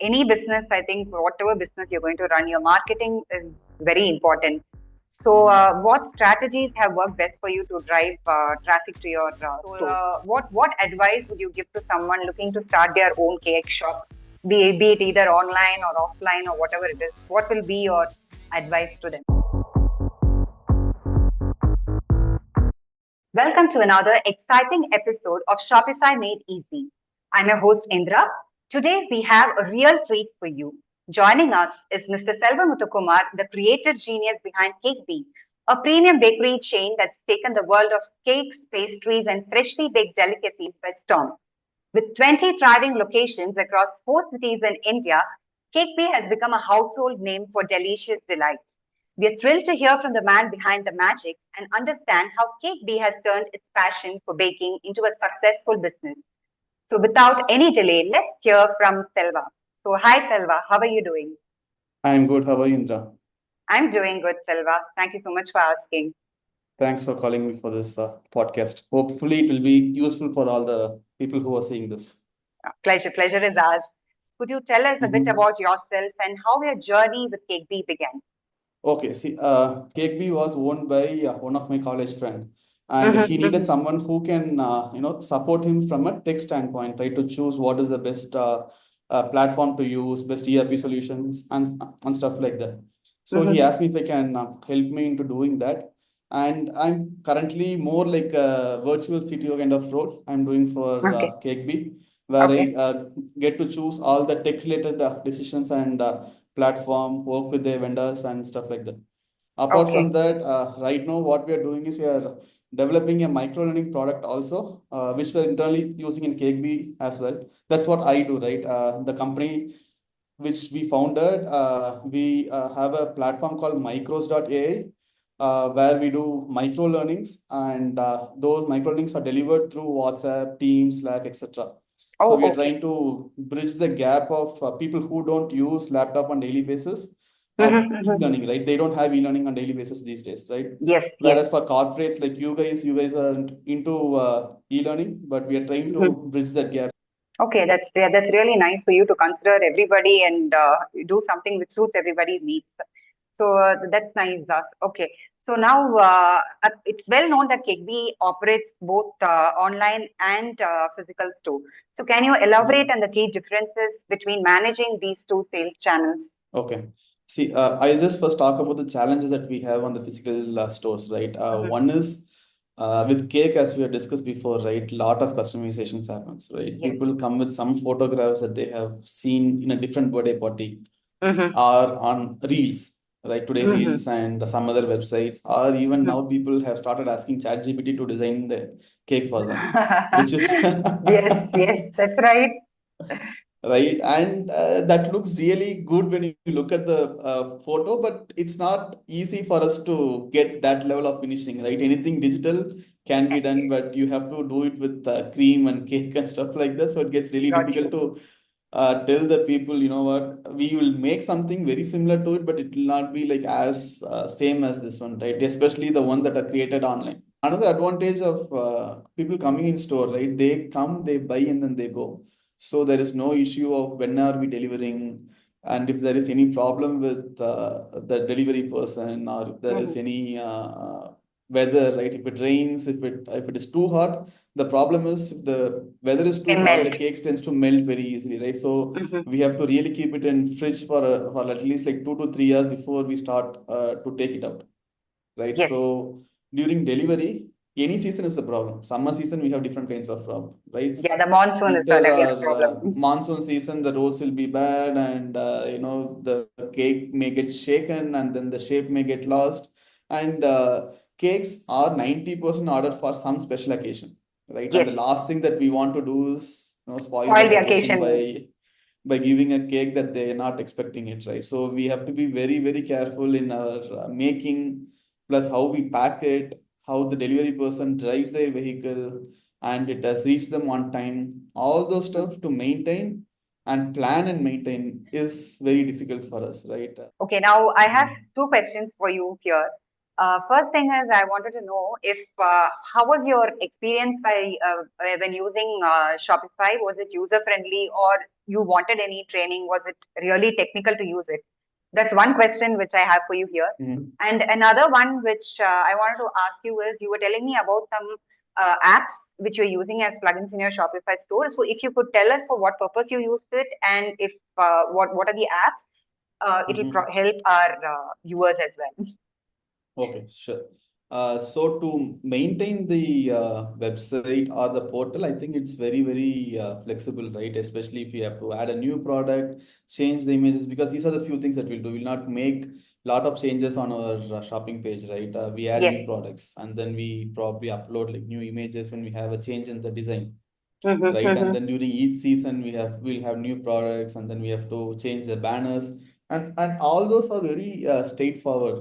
any business, I think whatever business you're going to run, your marketing is very important. So, what strategies have worked best for you to drive traffic to your store? What advice would you give to someone looking to start their own cake shop, be it either online or offline or whatever it is? What will be your advice to them? Welcome to another exciting episode of Shopify Made Easy. I'm your host Indra. Today we have a real treat for you. Joining us is Mr. Selva Muthukumar, the creative genius behind CakeBee, a premium bakery chain that's taken the world of cakes, pastries, and freshly baked delicacies by storm. With 20 thriving locations across 4 cities in India, CakeBee has become a household name for delicious delights. We are thrilled to hear from the man behind the magic and understand how CakeBee has turned its passion for baking into a successful business. So, without any delay, let's hear from Selva. So, hi Selva, how are you doing? I'm good. How are you, Indra? I'm doing good, Selva. Thank you so much for asking. Thanks for calling me for this podcast. Hopefully, it will be useful for all the people who are seeing this. Pleasure is ours. Could you tell us a bit Mhm. about yourself and how your journey with CakeBee began? Okay, see, CakeBee was owned by one of my college friend, and he Mm-hmm, needed mm-hmm. someone who can, support him from a tech standpoint, right? To choose what is the best platform to use, best ERP solutions, and stuff like that. So he Mm-hmm. asked me if I can help me into doing that, and I'm currently more like a virtual CTO kind of role I'm doing for Okay, CakeBee, where I okay, get to choose all the tech related decisions and platform, work with their vendors and stuff like that. Apart from okay. that, right now what we are doing is we are developing a micro learning product also, which we're internally using in CakeBee as well. That's what I do, right? The company which we founded, we have a platform called micros.ai, where we do micro learnings, and those micro learnings are delivered through WhatsApp, Teams, Slack, etc. So Oh, we are okay. trying to bridge the gap of people who don't use laptop on daily basis of Mm-hmm, mm-hmm. e-learning, right? They don't have e-learning on daily basis these days, right? Yes, yes. Whereas for corporates like you guys are into e-learning, but we are trying to Mm-hmm. bridge that gap. Okay, that's really nice for you to consider everybody and do something which suits everybody's needs. So that's nice. Okay, so now it's well known that CakeBee operates both online and physical store. So can you elaborate Mhm. on the key differences between managing these two sales channels? Okay. See, I'll just first talk about the challenges that we have on the physical stores, right? Mm-hmm. One is with cake, as we have discussed before, right? Lot of customizations happens, right? Yes. People come with some photographs that they have seen in a different birthday party Mm-hmm. or on Reels, right? Today Mm-hmm. Reels and some other websites, or even now people have started asking ChatGPT to design the cake for them, which is Yes, yes, that's right. right? And that looks really good when you look at the photo, but it's not easy for us to get that level of finishing, right? Anything digital can be done, but you have to do it with cream and cake and stuff like that. So it gets really Got difficult you. to tell the people, you know what, we will make something very similar to it, but it will not be like as same as this one, right? Especially the ones that are created online. Another advantage of people coming in store, right? They come, they buy, and then they go. So there is no issue of when are we delivering, and if there is any problem with the delivery person, or if there is Mm-hmm. any weather, right? If it rains, if it is too hot, the problem is if the weather is They too hot, the melt. cakes tends to melt very easily, right? So Mm-hmm. we have to really keep it in fridge for at least like 2 to 3 years before we start to take it out, right? Yes. So during delivery, any season is the problem. Summer season, we have different kinds of problem, right? Yeah, the monsoon is Winter again a or problem. monsoon season, the roads will be bad, and the cake may get shaken, and then the shape may get lost. And cakes are 90% ordered for some special occasion, right? And Yes. the last thing that we want to do is spoil Spoil that the occasion occasion. by giving a cake that they're not expecting it, right? So we have to be very, very careful in our making, plus how we pack it, how the delivery person drives their vehicle, and it has reached them on time. All those Mhm. stuff to maintain and plan and maintain is very difficult for us, right? Okay, now I have Mhm. two questions for you here. First thing is I wanted to know if how was your experience by when using Shopify? Was it user friendly, or you wanted any training? Was it really technical to use it? That's one question which I have for you here. Mhm. And another one which I wanted to ask you is, you were telling me about some apps which you're using as plugins in your Shopify store. So if you could tell us for what purpose you used it, and if what are the apps, it'll Mhm. help our viewers as well. Okay, sure. So to maintain the website or the portal, I think it's very flexible, right? Especially if you have to add a new product, change the images, because these are the few things that we'll do. We'll not make lot of changes on our shopping page, right? We add Yes. new products and then we probably upload like new images when we have a change in the design, Mm-hmm, right? And mm-hmm. then during each season we'll have new products and then we have to change the banners, and all those are very straightforward.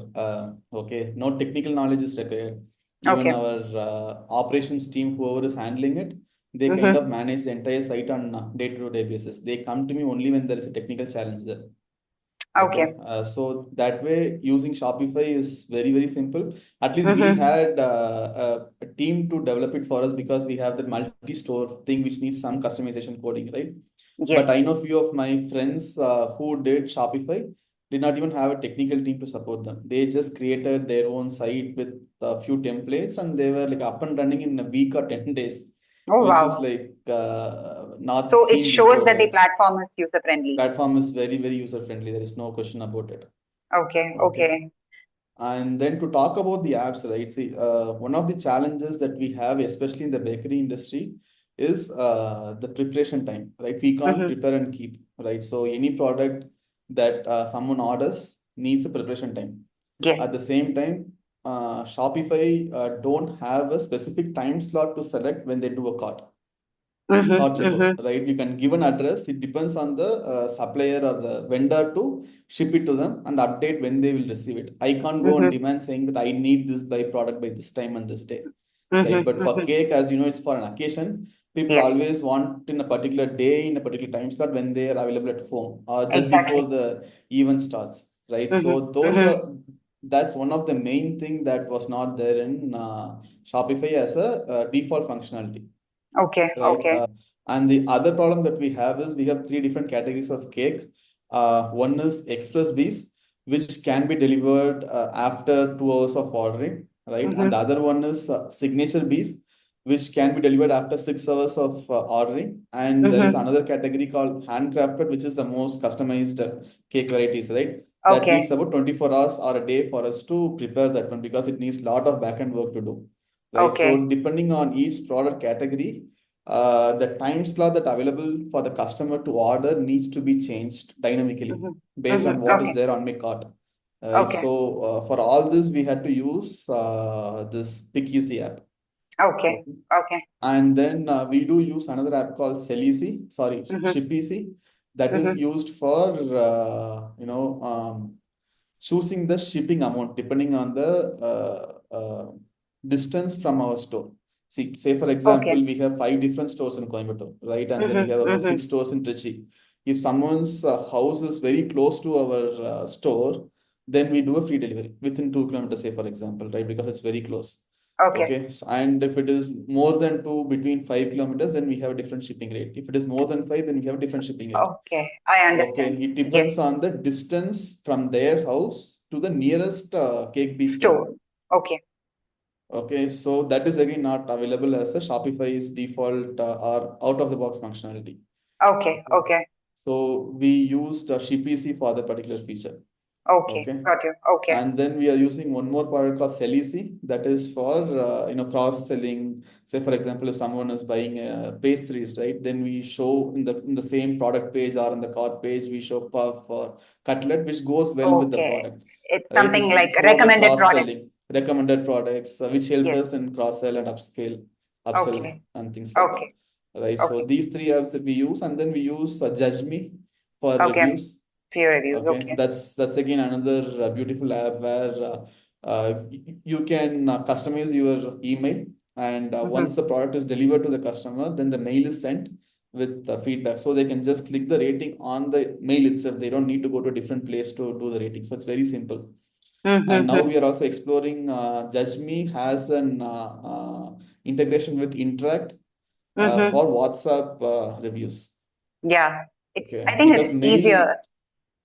Okay, no technical knowledge is required. Even Okay. our operations team, whoever is handling it, they kind Mm-hmm. of manage the entire site on day-to-day basis. They come to me only when there is a technical challenge there. Okay, Okay. so that way using Shopify is very simple. At least we Mm-hmm. had a team to develop it for us because we have the multi-store thing which needs some customization coding, right? Yes. But I know few of my friends who did Shopify did not even have a technical team to support them. They just created their own site with a few templates and they were like up and running in a week or 10 days, Oh, which is wow. like not So it seen shows before, that the right? platform is user friendly. Platform is very user friendly. There is no question about it. Okay. Okay. Okay. And then to talk about the apps, right? See, one of the challenges that we have, especially in the bakery industry, is the preparation time, right? We can't Mm-hmm. prepare and keep, right? So any product that someone orders needs a preparation time. At the Yes. same time, Shopify don't have a specific time slot to select when they do a cart Mm-hmm. card checkout, Mm-hmm. right? You can give an address. It depends on the supplier or the vendor to ship it to them and update when they will receive it. I can't go on Mm-hmm. demand saying that I need this by product by this time and this day, right? Mm-hmm. But for Mm-hmm. cake, as you know, it's for an occasion. People Yes. always want in a particular day, in a particular time slot when they are available at home or just before Exactly. the event starts, right? Mm-hmm. So those Mm-hmm. are that's one of the main thing that was not there in Shopify as a default functionality, Okay. right? Okay. And the other problem that we have is we have three different categories of cake. One is express bees, which can be delivered after 2 hours of ordering, right? And the Mm-hmm. other one is signature bees, which can be delivered after 6 hours of ordering. And there is Mm-hmm. another category called handcrafted, which is the most customized cake varieties, right? That needs Okay. about 24 hours or a day for us to prepare that one because it needs a lot of back end work to do, right? So Okay. depending on each product category, the time slot that available for the customer to order needs to be changed dynamically Mm-hmm. based on Mm-hmm. what is Okay. there on my cart. Right. Okay. So for all this, we had to use this Pickeasy app. Okay. Okay. Okay. And then we do use another app called Mm-hmm. Shippeasy, that is Mm-hmm. used for choosing the shipping amount depending on the distance from our store. See, say for example, Okay. we have 5 different stores in Coimbatore, right? And then we Mm-hmm. have about Mm-hmm. 6 stores in Trichy. If someone's house is very close to our store, then we do a free delivery within 2 kilometers, say for example, right? Because it's very close. Okay. Okay, and if it is more than two, between 5 kilometers, then we have a different shipping rate. If it is more than five, then we have a different shipping rate. Okay. I Okay, understand. it Yes. depends on the distance from their house to the nearest CakeBee store. Store. Okay. Okay, so that is again not available as a Shopify's default or out of the box functionality. Okay. Okay, Okay. so we used Shippeasy for that particular feature. Okay. Okay. Got you. Okay. And then we are using one more product called Selisi, that is for cross selling. Say for example, if someone is buying pastries, right? Then we show in the same product page or in the cart page, we show puff or cutlet, which goes well with the Okay. product, It's right? something like It's more the recommended cross product. selling, recommended products, which help Yes. us in cross sell and upsell Okay. and things like that, Okay. right? So Okay. these three apps that we use, and then we use Judge Me for Okay. reviews. Few reviews. Okay, Okay. that's again another beautiful app where you can customize your email, and Mm-hmm. once the product is delivered to the customer, then the mail is sent with feedback. So they can just click the rating on the mail itself. They don't need to go to a different place to do the rating. So it's very simple. And now Mm-hmm. we are also exploring Judge Me has an integration with Interact Mm-hmm. for WhatsApp reviews. Yeah. I Okay, think because it's mail, easier.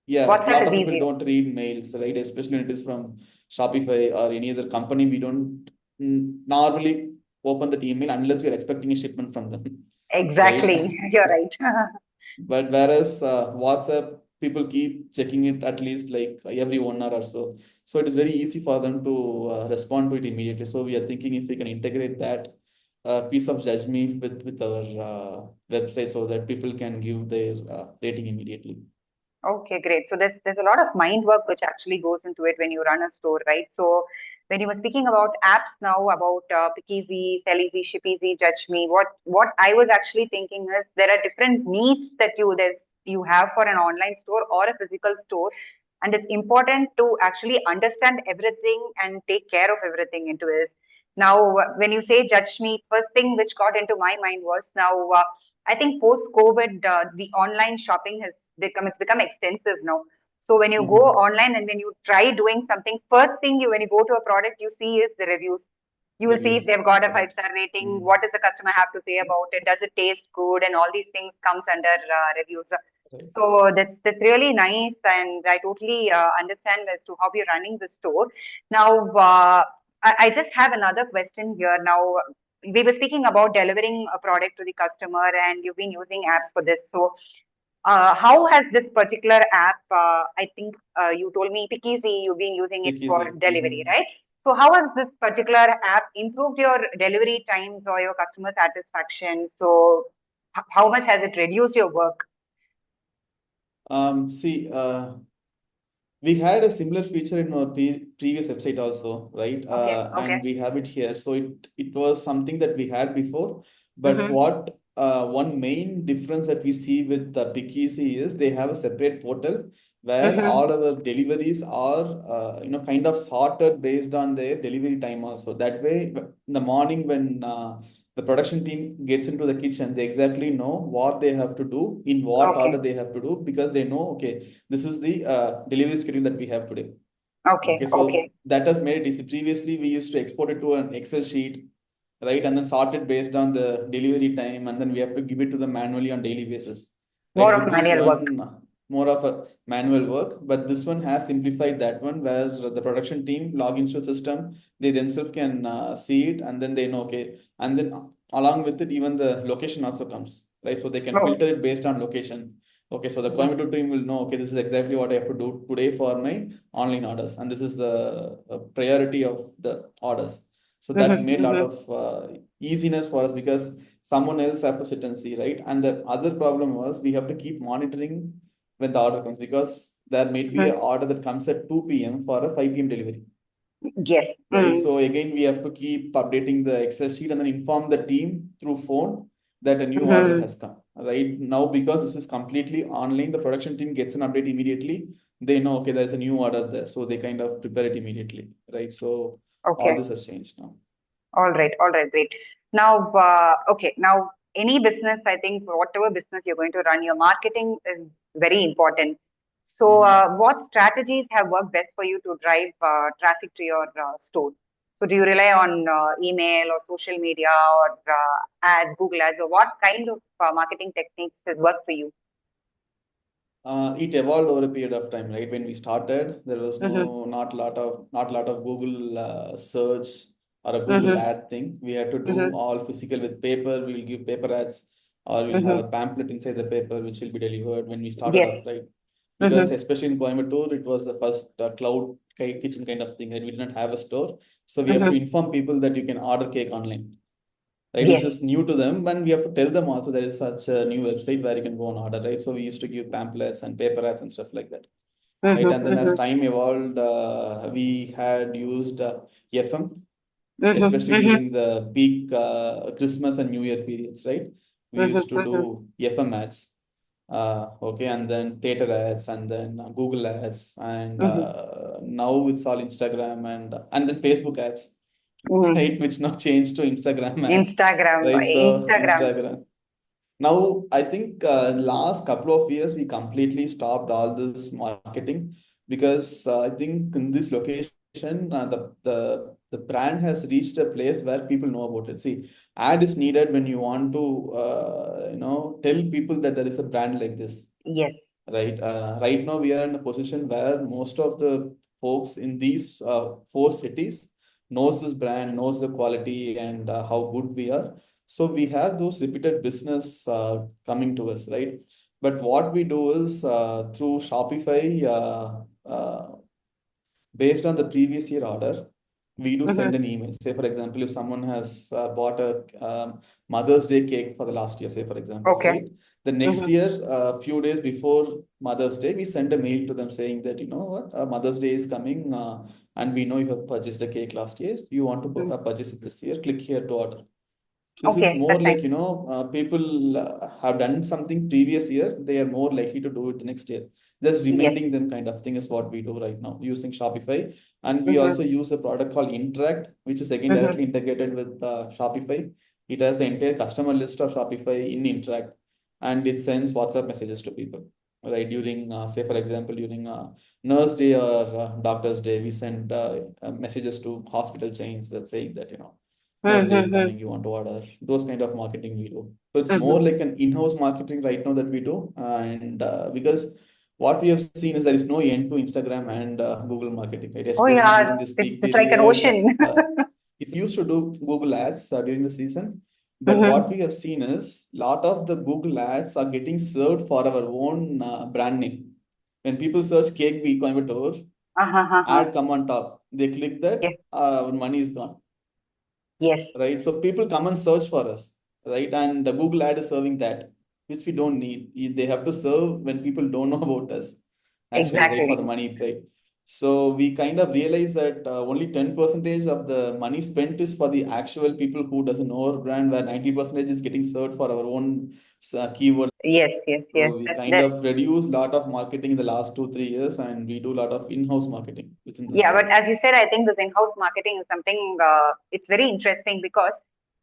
yeah, a WhatsApp lot is of people easier. don't read mails, right? Especially when it is from Shopify or any other company. We don't normally open that email unless we are expecting a shipment from them, right? Exactly. You're right. But whereas WhatsApp, people keep checking it at least like every 1 hour or so. So it is very easy for them to respond to it immediately. So we are thinking if we can integrate that piece of Judge Me with our website so that people can give their rating immediately. Okay, great. So there's a lot of mind work which actually goes into it when you run a store, right? So when you were speaking about apps now, about Pickeasy, Selleasy, Shipeasy, Judge Me, what I was actually thinking is there are different needs that you have for an online store or a physical store, and it's important to actually understand everything and take care of everything into this. Now, when you say Judge Me, first thing which got into my mind was now. I think post COVID, the online shopping has become extensive now. So when you go Mhm. online and when you try doing something, first thing when you go to a product, you see is the reviews. You will see if Reviews, they've got a correct. five-star rating. Mm. What does the customer have to say about it? Does it taste good? And all these things comes under reviews. Right. So that's really nice, and I totally understand as to how you're running the store. Now, I just have another question here. Now, we were speaking about delivering a product to the customer, and you've been using apps for this. So, how has this particular app? I think you told me Pickeasy, you've been using it Make for easy. delivery, right? So, how has this particular app improved your delivery times or your customer satisfaction? So, how much has it reduced your work? See, we had a similar feature in our previous website also, right? Okay, okay. And we have it here. So it was something that we had before. But Mm-hmm, what one main difference that we see with the Pickeasy is they have a separate portal where mm-hmm. all our deliveries are kind of sorted based on their delivery time also. That way, in the morning when the production team gets into the kitchen, they exactly know what they have to do, in what order Okay, they have to do, because they know, okay, this is the delivery schedule that we have today. okay, Okay, okay. so that has made it easy. Previously, we used to export it to an Excel sheet, right, and then sort it based on the delivery time, and then we have to give it to them manually on daily basis. Right, More of with this manual work. one, more of a manual work, but this one has simplified that one, where the production team log into the system, they themselves can see it, and then they know, okay, and then along with it, even the location also comes, right, so they can Oh, filter it based on location. Okay, so the mhm. Coimbatore team will know, okay, this is exactly what I have to do today for my online orders, and this is the priority of the orders. So that Mhm, made a lot mhm, of easiness for us, because someone else have to sit and see, right? And the other problem was we have to keep monitoring when the order comes, because there may be an mhm. order that comes at 2 p.m. for a 5 p.m. delivery, Yes. right? So again, we have to keep updating the Excel sheet and then inform the team through phone that a new order Mhm. has come. Right now, because this is completely online, the production team gets an update immediately. They know, okay, there's a new order there, so they kind of prepare it immediately, right? So all Okay. this has changed now. All right, great. Now, okay, now any business, I think whatever business you're going to run, your marketing is very important. So, Mhm. what strategies have worked best for you to drive traffic to your store? So, do you rely on email or social media or ads, Google ads, or what kind of marketing techniques has worked for you? It evolved over a period of time, right? When we started, there was Mm-hmm. not lot of Google search or a Google Mm-hmm. ad thing. We had to do Mm-hmm. all physical with paper. We will give paper ads, or we'll have Mm-hmm. a pamphlet inside the paper which will be delivered when we started Yes. off, right? Because Mm-hmm. especially in Coimbatore, it was the first cloud kitchen kind of thing, right? We did not have a store, so we have to Mm-hmm. inform people that you can order cake online, right? Which Yes. is new to them, and we have to tell them also there is such a new website where you can go and order, right? So we used to give pamphlets and paper ads and stuff like that, right? And Mm-hmm. then as Mm-hmm. time evolved, we had used FM, Mm-hmm. especially Mm-hmm. during the peak Christmas and New Year periods, right? We used to Mm-hmm. do FM ads, okay, and then theater ads, and then Google ads, and Mm-hmm. now it's all Instagram and then Facebook ads, Mm-hmm. right? Which now changed to Instagram ads, Instagram, right? So Instagram. Instagram. Now, I think last couple of years we completely stopped all this marketing, because I think in this location the brand has reached a place where people know about it. See, ad is needed when you want to tell people that there is a brand like this. Yes. right? Right now, we are in a position where most of the folks in these four cities knows this brand, knows the quality and how good we are. So we have those repeated business coming to us, right? But what we do is through Shopify, based on the previous year order, we do Mm-hmm. send an email. Say, for example, if someone has bought a Mother's Day cake for the last year, say, for example, Okay. right? The next Mm-hmm. year, a few days before Mother's Day, we send a mail to them saying that, you know what, Mother's Day is coming, and we know you have purchased a cake last year. You want to Mm-hmm. purchase it this year, click here to order. This is Okay, more that's like, nice. you know, people have done something previous year, they are more likely to do it the next year. Just Yes. reminding them kind of thing is what we do right now using Shopify. And we Mm-hmm. also use a product called Interact, which is again Mm-hmm. directly integrated with Shopify. It has the entire customer list of Shopify in Interact, and it sends WhatsApp messages to people. Right, during, say, for example, during Nurse Day or Doctor's Day, we send messages to hospital chains that saying that, you know, Nurse Day is Mm-hmm. coming, you want to order. Those kind of marketing we do. So it's Mm-hmm. more like an in-house marketing right now that we do. And because what we have seen is there is no end to Instagram and Google marketing, right? Oh Especially yeah, during this it's, peak it's like an period. ocean. It used to do Google ads during the season. But what Mm-hmm. we have seen is lot of the Google ads are getting served for our own brand name. When people search CakeBee Coimbatore, Uh-huh. Uh-huh. ad come on top. They click Yes. that, money is gone, Yes. right? So people come and search for us, right? And the Google ad is serving that, which we don't need. They have to serve when people don't know about us, actually, right? For Exactly. the money, right? So we kind of realize that only 10% of the money spent is for the actual people who doesn't know our brand, where 90% is getting served for our own keyword. Yes. Yes. Yes. So we That kind that. of reduced lot of marketing in the last 2, 3 years, and we do a lot of in-house marketing within the Yeah, store. but as you said, I think this in-house marketing is something, it's very interesting because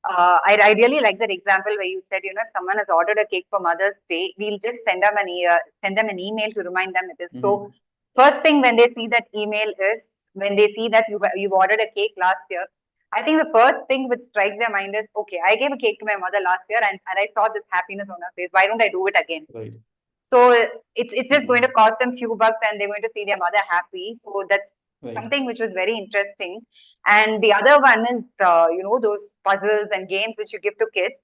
I really like that example where you said, you know, if someone has ordered a cake for Mother's Day, we'll just send them an email to remind them it is. So Mm-hmm. first thing when they see that email is when they see that you've ordered a cake last year. I think the first thing which strikes their mind is, okay, I gave a cake to my mother last year and I saw this happiness on her face. Why don't I do it again? Right. So it's just going to Mm-hmm. cost them few bucks and they're going to see their mother happy. So that's Right. something which was very interesting. And the other one is, you know, those puzzles and games which you give to kids.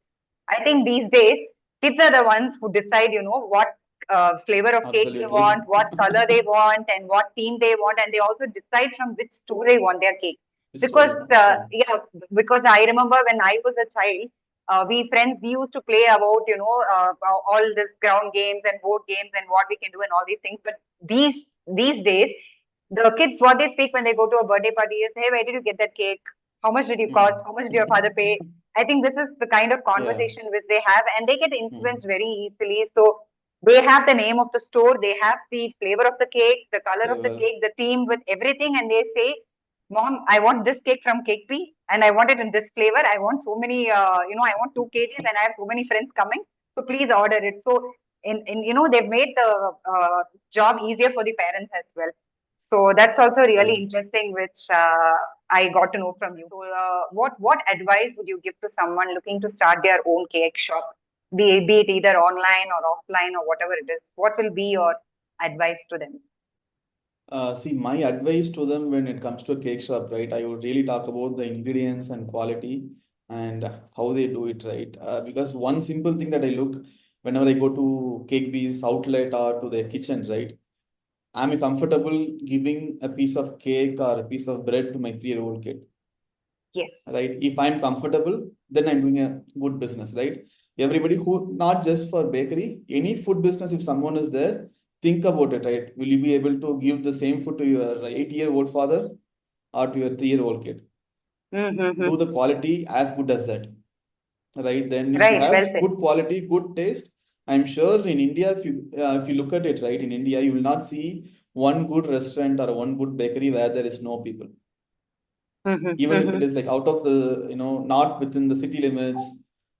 I think these days, kids are the ones who decide, you know, what flavor of cake they Absolutely. want, what color they want, and what theme they want. And they also decide from which store they want their cake. Which store Because, they want. Right. yeah, because I remember when I was a child, we friends we used to play about all this ground games and board games and what we can do and all these things. But these days, the kids what they speak when they go to a birthday party is, "Hey, where did you get that cake? How much did you cost? How much did your father pay?" Mm. I think this is the kind of Yeah. conversation which they have, and they get influenced Mm. very easily. So they have the name of the store, they have the flavor of the cake, the color of the Flavor. cake, the theme with everything, and they say, Mom, I want this cake from CakeBee and I want it in this flavor. I want so many, I want 2 kgs and I have so many friends coming. So please order it. So, they've made the job easier for the parents as well. So that's also really Right. interesting, which I got to know from you. So, what advice would you give to someone looking to start their own cake shop, be it either online or offline or whatever it is? What will be your advice to them? See, my advice to them when it comes to a cake shop, right? I would really talk about the ingredients and quality and how they do it, right? Because one simple thing that I look whenever I go to CakeBee's outlet or to their kitchen, right? I'm comfortable giving a piece of cake or a piece of bread to my 3-year-old kid, Yes. right? If I'm comfortable, then I'm doing a good business, right? Everybody who, not just for bakery, any food business, if someone is there, think about it, right? Will you be able to give the same food to your 8-year-old father or to your 3-year-old kid? Mm-hmm. Do the quality as good as that, right? Then if you Right. Well have said. good quality, good taste, I'm sure in India, if you look at it, right, in India, you will not see one good restaurant or one good bakery where there is no people, Mm-hmm. even if Mm-hmm. it is like out of the, not within the city limits,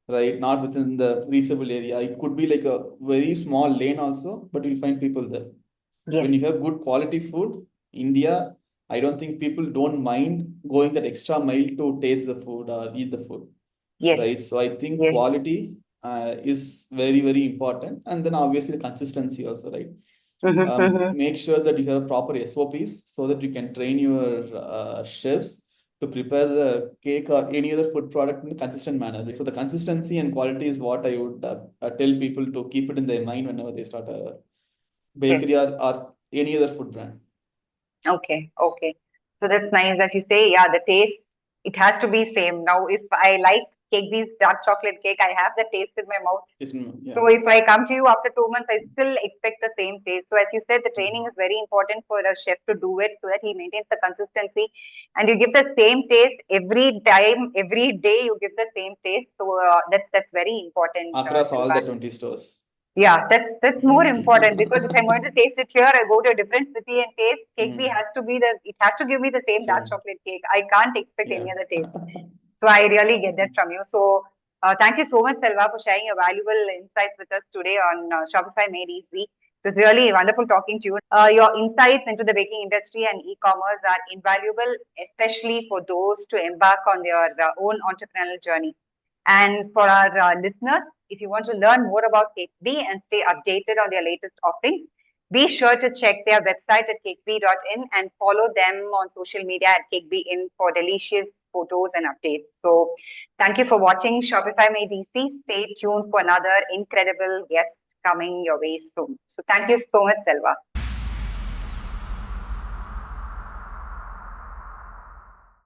right, not within the reachable area, it could be like a very small lane also, but you'll find people there. Yes. When you have good quality food, India, I don't think people don't mind going that extra mile to taste the food or eat the food, Yes. right? So I think Yes. quality, is very, very important. And then obviously the consistency also, right? Make sure that you have proper SOPs so that you can train your chefs to prepare the cake or any other food product in a consistent manner. So the consistency and quality is what I would tell people to keep it in their mind whenever they start a bakery or any other food brand. Okay, okay. So that's nice that you say, yeah, the taste, it has to be same. Now, if I like CakeBee's dark chocolate cake, I have the taste in my mouth. Yeah. So if I come to you after 2 months, I still expect the same taste. So as you said, the training is very important for a chef to do it so that he maintains the consistency and you give the same taste every time, every day you give the same taste. So that's very important. Across all the 20 stores. Yeah, that's more important because if I'm going to taste it here, I go to a different city and taste. CakeBee has to be it has to give me the same dark chocolate cake. I can't expect any other taste. So I really get that from you. So thank you so much, Selva, for sharing your valuable insights with us today on Shopify Made Easy. It was really wonderful talking to you. Your insights into the baking industry and e-commerce are invaluable, especially for those to embark on their own entrepreneurial journey. And for our listeners, if you want to learn more about CakeBee and stay updated on their latest offerings, be sure to check their website at cakebee.in and follow them on social media at CakeBeeIn for delicious photos and updates. So thank you for watching Shopify Made Easy. Stay tuned for another incredible guest coming your way soon. So thank you so much, Selva.